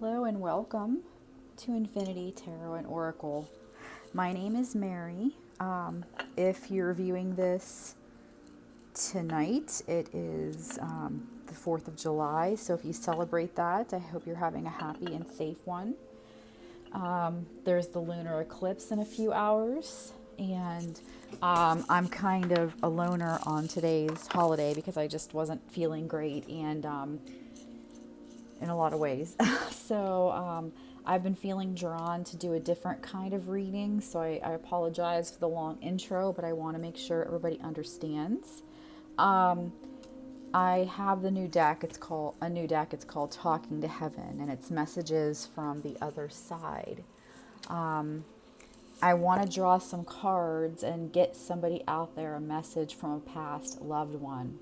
Hello and welcome to Infinity Tarot and Oracle. My name is Mary. If you're viewing this tonight, it is the 4th of July. So if you celebrate that, I hope you're having a happy and safe one. There's the lunar eclipse in a few hours. And I'm kind of a loner on today's holiday because I just wasn't feeling great and in a lot of ways. So I've been feeling drawn to do a different kind of reading. So I apologize for the long intro, but I want to make sure everybody understands. I have the new deck. It's called Talking to Heaven, and it's messages from the other side. I want to draw some cards and get somebody out there a message from a past loved one.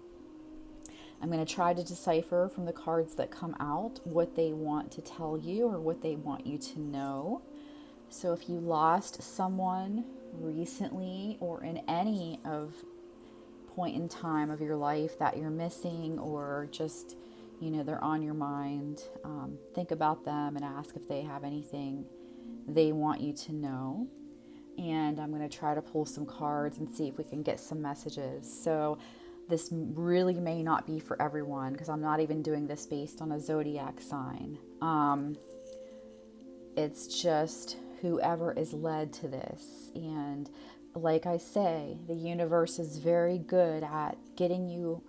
I'm going to try to decipher from the cards that come out what they want to tell you or what they want you to know. So if you lost someone recently or in any of point in time of your life that you're missing, or just, they're on your mind, think about them and ask if they have anything they want you to know. And I'm going to try to pull some cards and see if we can get some messages. So this really may not be for everyone because I'm not even doing this based on a zodiac sign. It's just whoever is led to this. And like I say, the universe is very good at getting you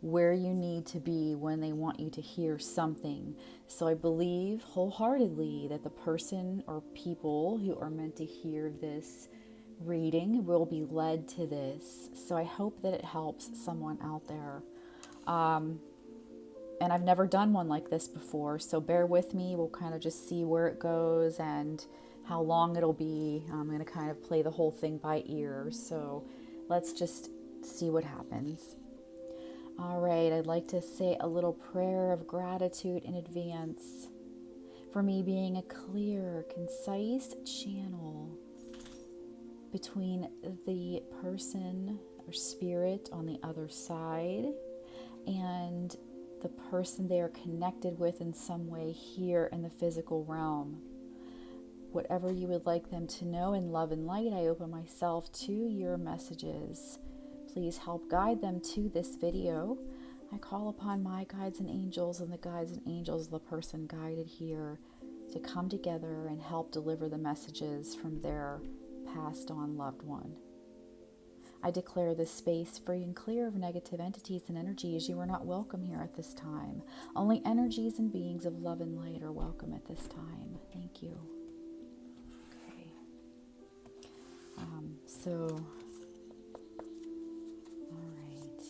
where you need to be when they want you to hear something. So I believe wholeheartedly that the person or people who are meant to hear this reading will be led to this. So I hope that it helps someone out there. And I've never done one like this before, so bear with me. We'll kind of just see where it goes and how long it'll be. I'm going to kind of play the whole thing by ear. So let's just see what happens. All right, I'd like to say a little prayer of gratitude in advance for me being a clear, concise channel between the person or spirit on the other side and the person they are connected with in some way here in the physical realm. Whatever you would like them to know in love and light, I open myself to your messages. Please help guide them to this video. I call upon my guides and angels and the guides and angels of the person guided here to come together and help deliver the messages from their passed on loved one. I declare this space free and clear of negative entities and energies. You are not welcome here at this time. Only energies and beings of love and light are welcome at this time. Thank you. Okay. All right.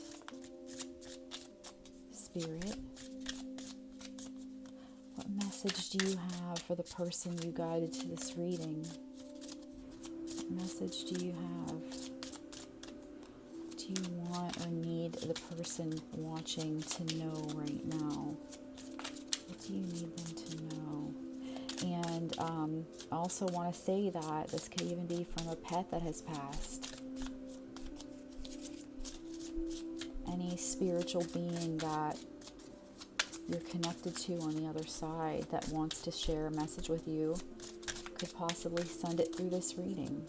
Spirit, what message do you have for the person you guided to this reading? What message do you have? Do you want or need the person watching to know right now? What do you need them to know? And I also want to say that this could even be from a pet that has passed. Any spiritual being that you're connected to on the other side that wants to share a message with you could possibly send it through this reading.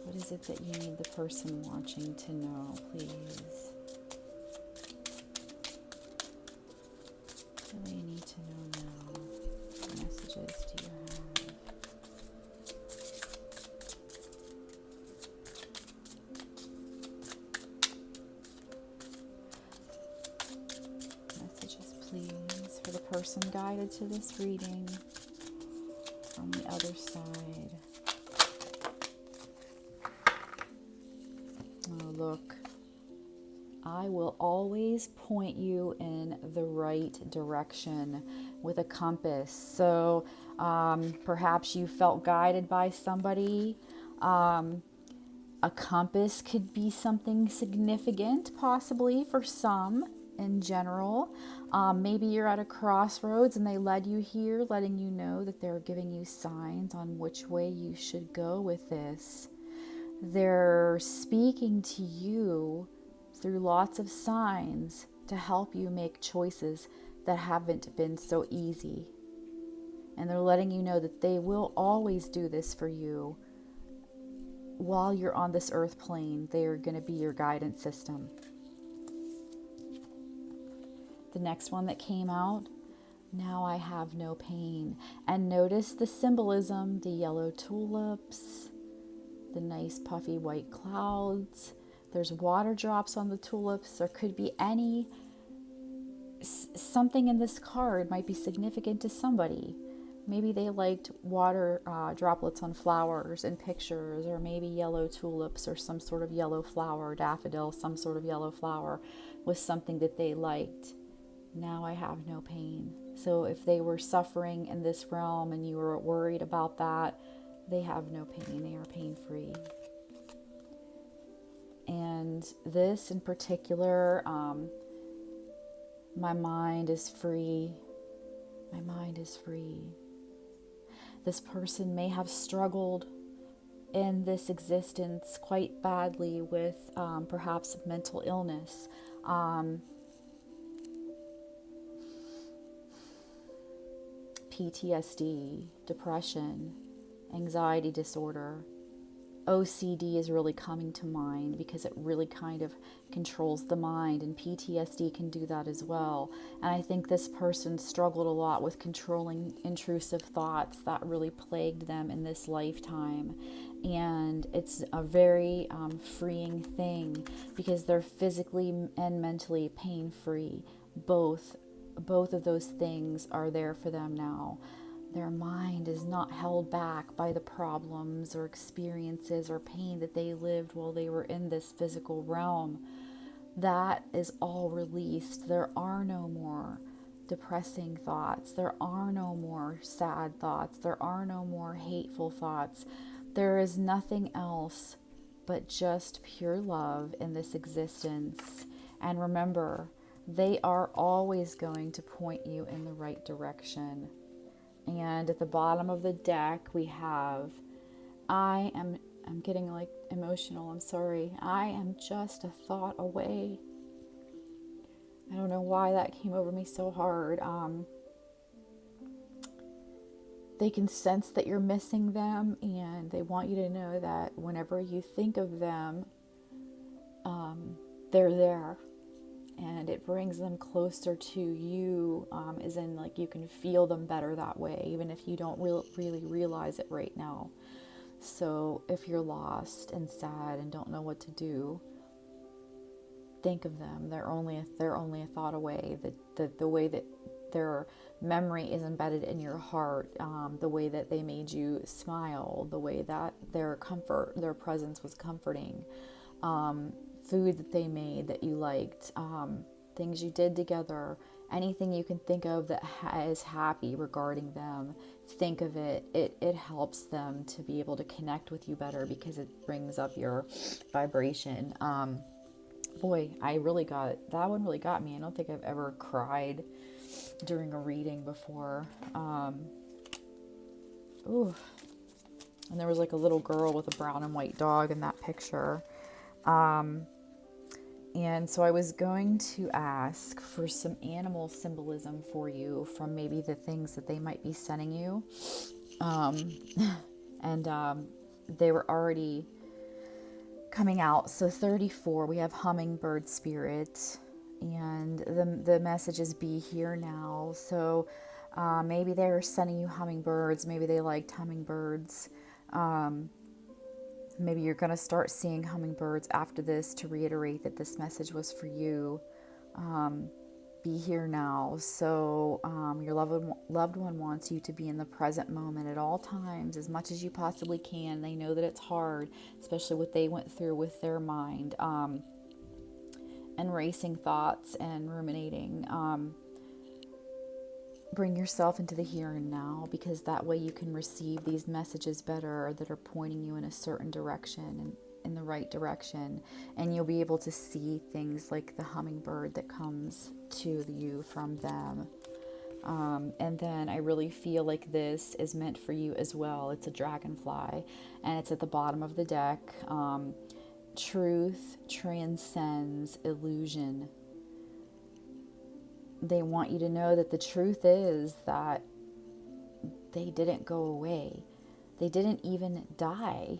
What is it that you need the person watching to know, please? What do you need to know now? What messages do you have? Messages, please, for the person guided to this reading on the other side. Oh, look, I will always point you in the right direction with a compass. So perhaps you felt guided by somebody. A compass could be something significant, possibly for some in general. Maybe you're at a crossroads and they led you here, letting you know that they're giving you signs on which way you should go with this. They're speaking to you through lots of signs to help you make choices that haven't been so easy. And they're letting you know that they will always do this for you while you're on this earth plane. They are going to be your guidance system. The next one that came out, now I have no pain. And notice the symbolism, the yellow tulips, the nice puffy white clouds. There's water drops on the tulips. There could be something in this card might be significant to somebody. Maybe they liked water droplets on flowers in pictures, or maybe yellow tulips or some sort of yellow flower, daffodil, some sort of yellow flower was something that they liked. Now I have no pain. So if they were suffering in this realm and you were worried about that, they have no pain. They are pain-free. And this in particular, my mind is free. My mind is free. This person may have struggled in this existence quite badly with perhaps mental illness. PTSD, depression, anxiety disorder. OCD is really coming to mind because it really kind of controls the mind, and PTSD can do that as well. And I think this person struggled a lot with controlling intrusive thoughts that really plagued them in this lifetime. And it's a very freeing thing because they're physically and mentally pain-free. Both of those things are there for them now. Their mind is not held back by the problems or experiences or pain that they lived while they were in this physical realm. That is all released. There are no more depressing thoughts. There are no more sad thoughts. There are no more hateful thoughts. There is nothing else but just pure love in this existence. And remember, they are always going to point you in the right direction. And at the bottom of the deck, we have, I'm getting like emotional, I'm sorry. I am just a thought away. I don't know why that came over me so hard. They can sense that you're missing them, and they want you to know that whenever you think of them, they're there. And it brings them closer to you, as in like you can feel them better that way, even if you don't really realize it right now. So if you're lost and sad and don't know what to do, think of them. They're only a thought away. The way that their memory is embedded in your heart, the way that they made you smile, the way that their presence was comforting. Food that they made that you liked, things you did together, anything you can think of that is happy regarding them, think of it. It helps them to be able to connect with you better because it brings up your vibration. Boy, that one really got me. I don't think I've ever cried during a reading before. Ooh. And there was like a little girl with a brown and white dog in that picture. And so I was going to ask for some animal symbolism for you from maybe the things that they might be sending you. They were already coming out. So 34, we have hummingbird spirit, and the message is be here now. So maybe they're sending you hummingbirds. Maybe they liked hummingbirds. Maybe you're going to start seeing hummingbirds after this to reiterate that this message was for you. Be here now. So your loved one wants you to be in the present moment at all times, as much as you possibly can. They know that it's hard, especially what they went through with their mind, and racing thoughts and ruminating. Bring yourself into the here and now, because that way you can receive these messages better that are pointing you in a certain direction and in the right direction, and you'll be able to see things like the hummingbird that comes to you from them. And then I really feel like this is meant for you as well. It's a dragonfly, and it's at the bottom of the deck. truth transcends illusion. They want you to know that the truth is that they didn't go away. They didn't even die.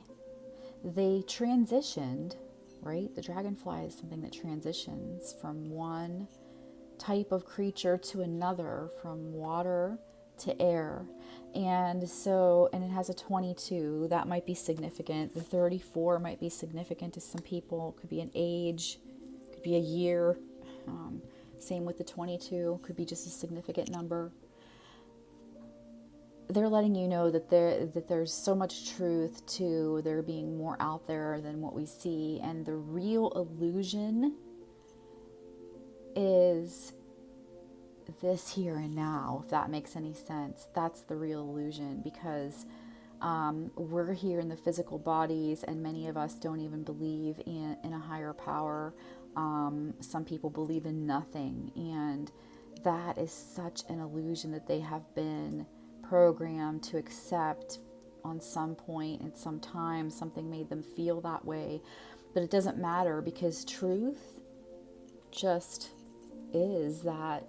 They transitioned, right? The dragonfly is something that transitions from one type of creature to another, from water to air. And it has a 22. That might be significant. The 34 might be significant to some people. It could be an age, could be a year. Same with the 22, could be just a significant number. They're letting you know that there's so much truth to there being more out there than what we see. And the real illusion is this here and now, if that makes any sense. That's the real illusion, because we're here in the physical bodies, and many of us don't even believe in a higher power. Some people believe in nothing, and that is such an illusion that they have been programmed to accept on some point in some time. Something made them feel that way, but it doesn't matter, because truth just is that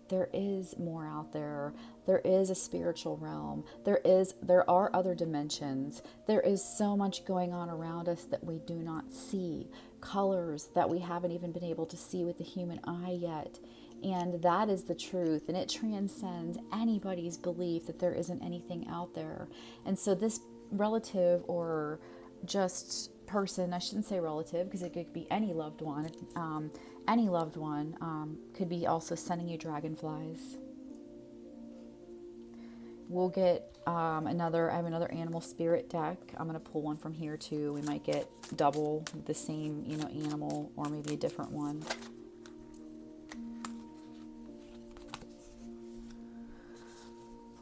there is more out there. There is a spiritual realm. There are other dimensions. There is so much going on around us that we do not see. Colors that we haven't even been able to see with the human eye yet. And that is the truth. And it transcends anybody's belief that there isn't anything out there. And so this relative, or just person, I shouldn't say relative, because it could be any loved one. Any loved one could be also sending you dragonflies. We'll get I have another animal spirit deck. I'm going to pull one from here too. We might get double the same, animal, or maybe a different one.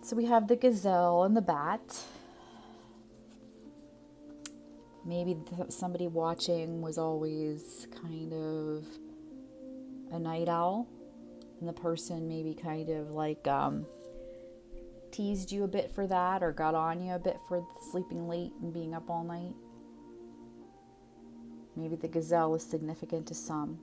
So we have the gazelle and the bat. Maybe somebody watching was always kind of a night owl, and the person maybe kind of like teased you a bit for that, or got on you a bit for sleeping late and being up all night. Maybe the gazelle is significant to some.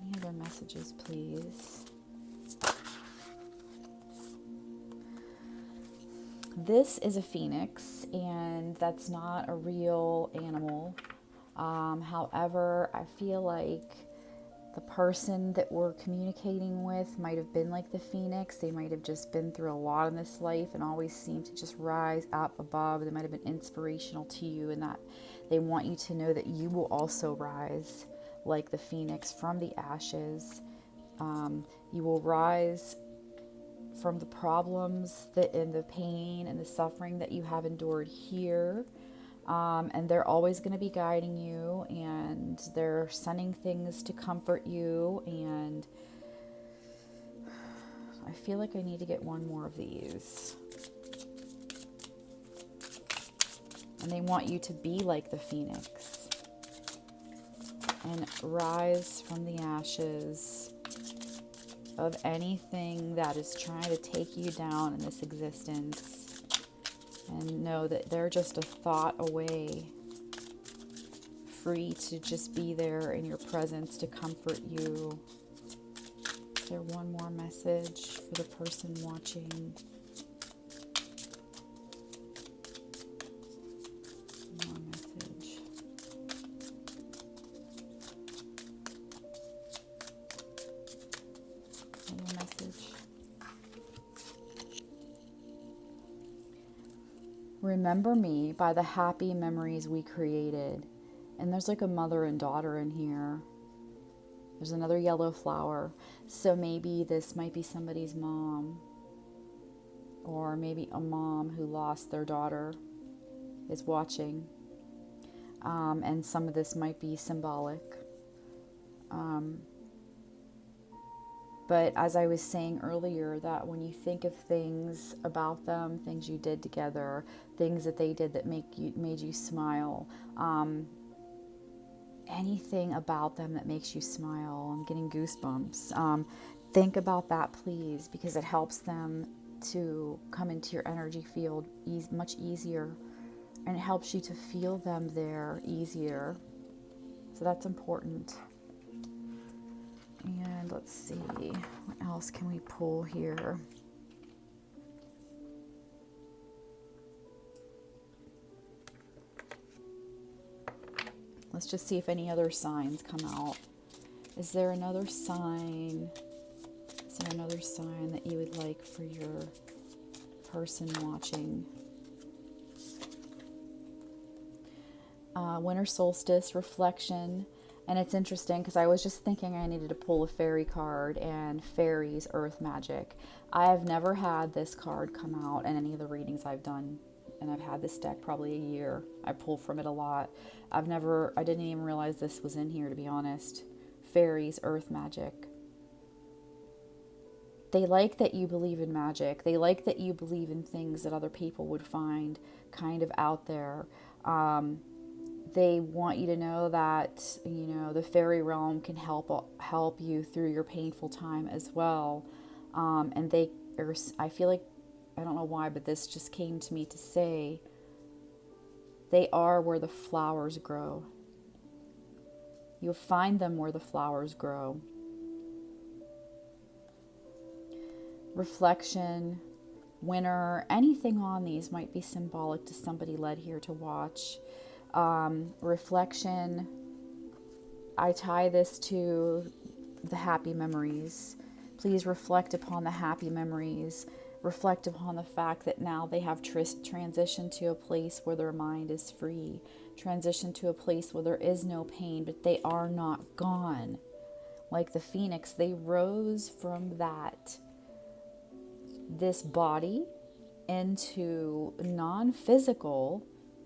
Any other messages, please? This is a phoenix, and that's not a real animal. However, I feel like the person that we're communicating with might have been like the phoenix. They might have just been through a lot in this life and always seem to just rise up above. They might have been inspirational to you, and that they want you to know that you will also rise like the phoenix from the ashes. You will rise from the problems and the pain and the suffering that you have endured here. And they're always going to be guiding you, and they're sending things to comfort you. And I feel like I need to get one more of these. And they want you to be like the phoenix and rise from the ashes of anything that is trying to take you down in this existence, and know that they're just a thought away, free to just be there in your presence to comfort you. Is there one more message for the person watching? One more message. One more message. Remember me by the happy memories we created. And there's like a mother and daughter in here. There's another yellow flower. So maybe this might be somebody's mom. Or maybe a mom who lost their daughter is watching. And some of this might be symbolic. But as I was saying earlier, that when you think of things about them, things you did together, things that they did that made you smile, anything about them that makes you smile, I'm getting goosebumps. Think about that, please, because it helps them to come into your energy field much easier, and it helps you to feel them there easier. So that's important. And let's see, what else can we pull here? Let's just see if any other signs come out. Is there another sign? Is there another sign that you would like for your person watching? Winter solstice reflection. And it's interesting because I was just thinking I needed to pull a fairy card, and fairies, earth magic. I have never had this card come out in any of the readings I've done, and I've had this deck probably a year. I pull from it a lot. I didn't even realize this was in here, to be honest. Fairies, earth magic. They like that you believe in magic. They like that you believe in things that other people would find kind of out there. They want you to know that, the fairy realm can help you through your painful time as well. And I feel like, I don't know why, but this just came to me to say, they are where the flowers grow. You'll find them where the flowers grow. Reflection, winter, anything on these might be symbolic to somebody led here to watch. Reflection, I tie this to the happy memories. Please reflect upon the happy memories. Reflect upon the fact that now they have transitioned to a place where their mind is free. Transitioned to a place where there is no pain, but they are not gone. Like the phoenix, they rose from this body into non-physical,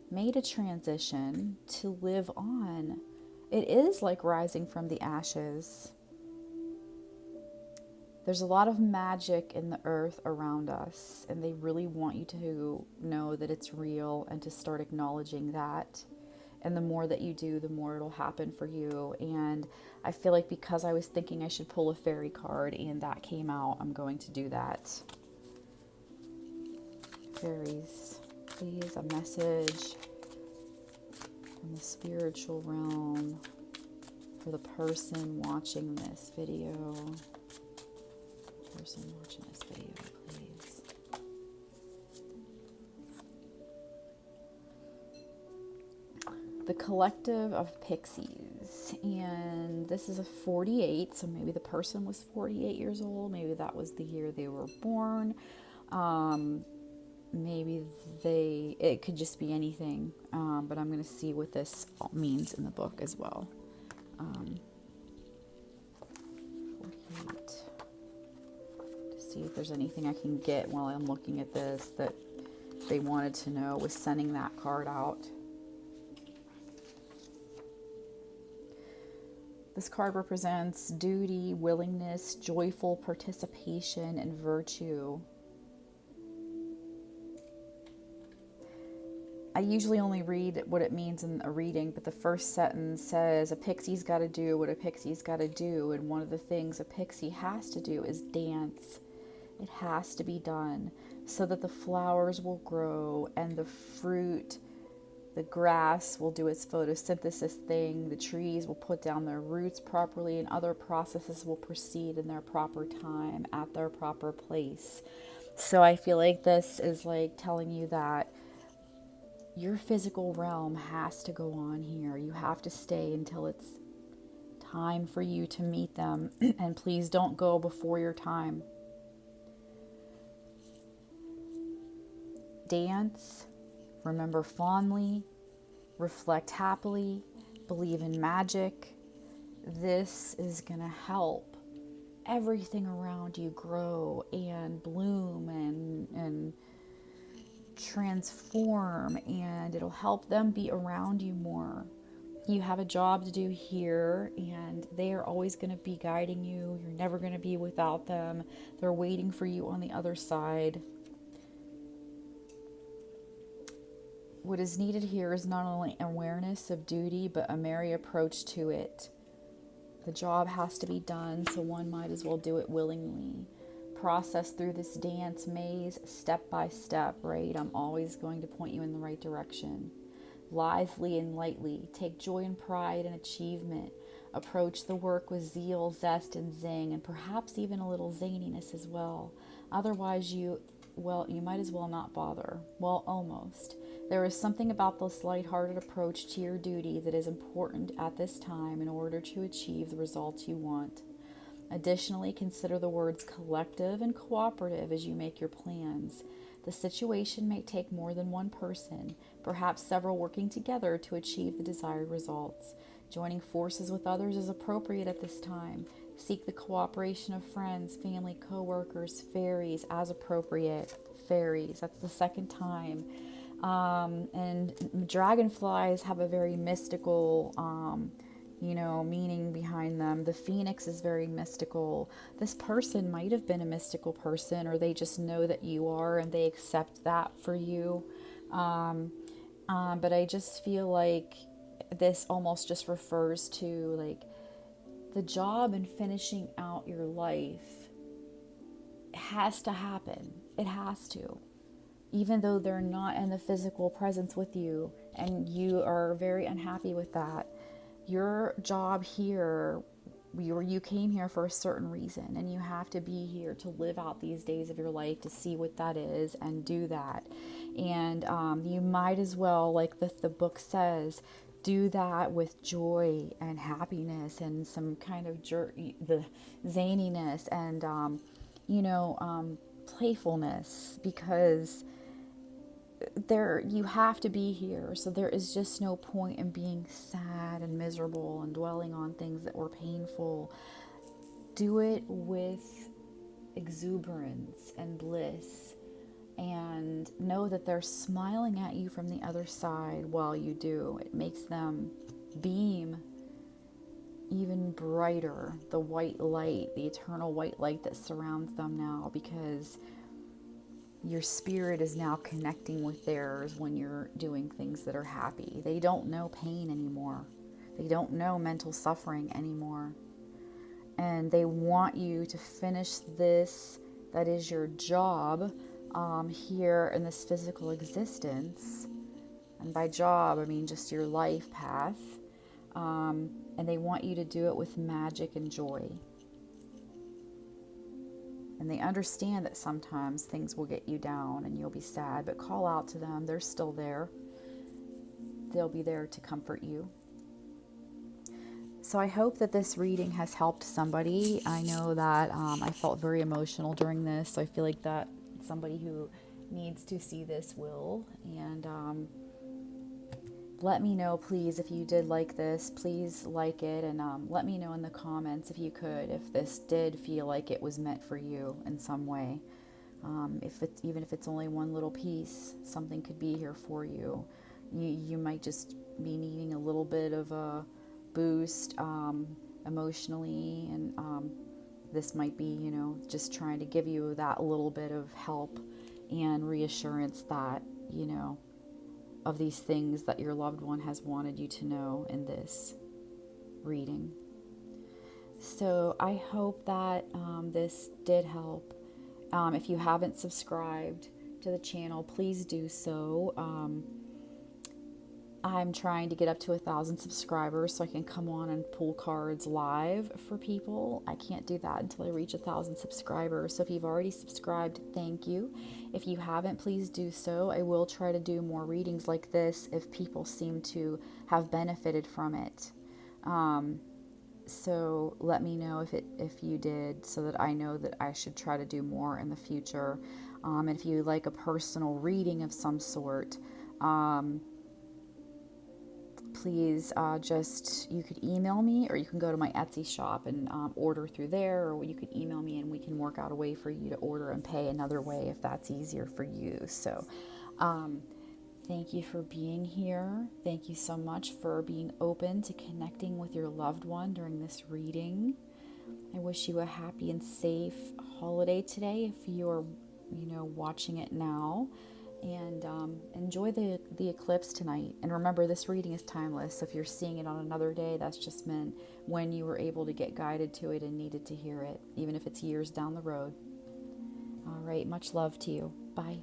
made a transition to live on. It is like rising from the ashes. There's a lot of magic in the earth around us, and they really want you to know that it's real and to start acknowledging that. And the more that you do, the more it'll happen for you. And I feel like because I was thinking I should pull a fairy card and that came out, I'm going to do that. Fairies, please, a message from the spiritual realm for the person watching this video. Person watching this video, please. The Collective of Pixies. And this is a 48, so maybe the person was 48 years old. Maybe that was the year they were born. Maybe it could just be anything, but I'm going to see what this means in the book as well. 48. To see if there's anything I can get while I'm looking at this that they wanted to know was sending that card out. This card represents duty, willingness, joyful participation, and virtue. I usually only read what it means in a reading, but the first sentence says a pixie's got to do what a pixie's got to do, and one of the things a pixie has to do is dance. It has to be done so that the flowers will grow and the fruit, the grass will do its photosynthesis thing, the trees will put down their roots properly, and other processes will proceed in their proper time, at their proper place. So I feel like this is like telling you that your physical realm has to go on here. You have to stay until it's time for you to meet them. And please don't go before your time. Dance, remember fondly, reflect happily, believe in magic. This is going to help everything around you grow and bloom and transform, and it'll help them be around you more. You have a job to do here, and they are always going to be guiding you. You're never going to be without them. They're waiting for you on the other side. What is needed here is not only awareness of duty, but a merry approach to it. The job has to be done, so one might as well do it willingly. Process through this dance maze step by step, right? I'm always going to point you in the right direction. Lively and lightly, take joy and pride in achievement. Approach the work with zeal, zest, and zing, and perhaps even a little zaniness as well. Otherwise, you might as well not bother. Well, almost. There is something about this lighthearted approach to your duty that is important at this time in order to achieve the results you want. Additionally, consider the words collective and cooperative as you make your plans. The situation may take more than one person, perhaps several working together to achieve the desired results. Joining forces with others is appropriate at this time. Seek the cooperation of friends, family, co-workers, fairies as appropriate. Fairies, that's the second time. And dragonflies have a very mystical meaning behind them. The phoenix is very mystical. This person might have been a mystical person, or they just know that you are and they accept that for you. But I just feel like this almost just refers to like the job and finishing out your life has to happen. It has to. Even though they're not in the physical presence with you and you are very unhappy with that, your job here, you came here for a certain reason, and you have to be here to live out these days of your life to see what that is and do that. And you might as well, like the book says, do that with joy and happiness and some kind of the zaniness and playfulness, because you have to be here. So there is just no point in being sad and miserable and dwelling on things that were painful. Do it with exuberance and bliss, and know that they're smiling at you from the other side while you do. It makes them beam even brighter, the white light, the eternal white light that surrounds them now, because your spirit is now connecting with theirs when you're doing things that are happy. They don't know pain anymore. They don't know mental suffering anymore. And they want you to finish this, that is your job, here in this physical existence. And by job, I mean just your life path. And they want you to do it with magic and joy. And they understand that sometimes things will get you down and you'll be sad, but call out to them. They're still there. They'll be there to comfort you. So I hope that this reading has helped somebody. I know that I felt very emotional during this, so I feel like that somebody who needs to see this will. And let me know, please, if you did like this. Please like it, and let me know in the comments, if you could, if this did feel like it was meant for you in some way. Even if it's only one little piece, something could be here for you. You might just be needing a little bit of a boost emotionally, and this might be, just trying to give you that little bit of help and reassurance that, of these things that your loved one has wanted you to know in this reading. So I hope that this did help. If you haven't subscribed to the channel, please do so. I'm trying to get up to 1,000 subscribers so I can come on and pull cards live for people. I can't do that until I reach 1,000 subscribers. So if you've already subscribed, thank you. If you haven't, please do so. I will try to do more readings like this if people seem to have benefited from it. So let me know if you did, so that I know that I should try to do more in the future. And if you like a personal reading of some sort, please you could email me, or you can go to my Etsy shop and order through there, or you could email me and we can work out a way for you to order and pay another way if that's easier for you. So thank you for being here. Thank you so much for being open to connecting with your loved one during this reading. I wish you a happy and safe holiday today if you're watching it now. and enjoy the eclipse tonight. And remember, this reading is timeless. So if you're seeing it on another day, that's just meant when you were able to get guided to it and needed to hear it, even if it's years down the road. All right, much love to you. Bye.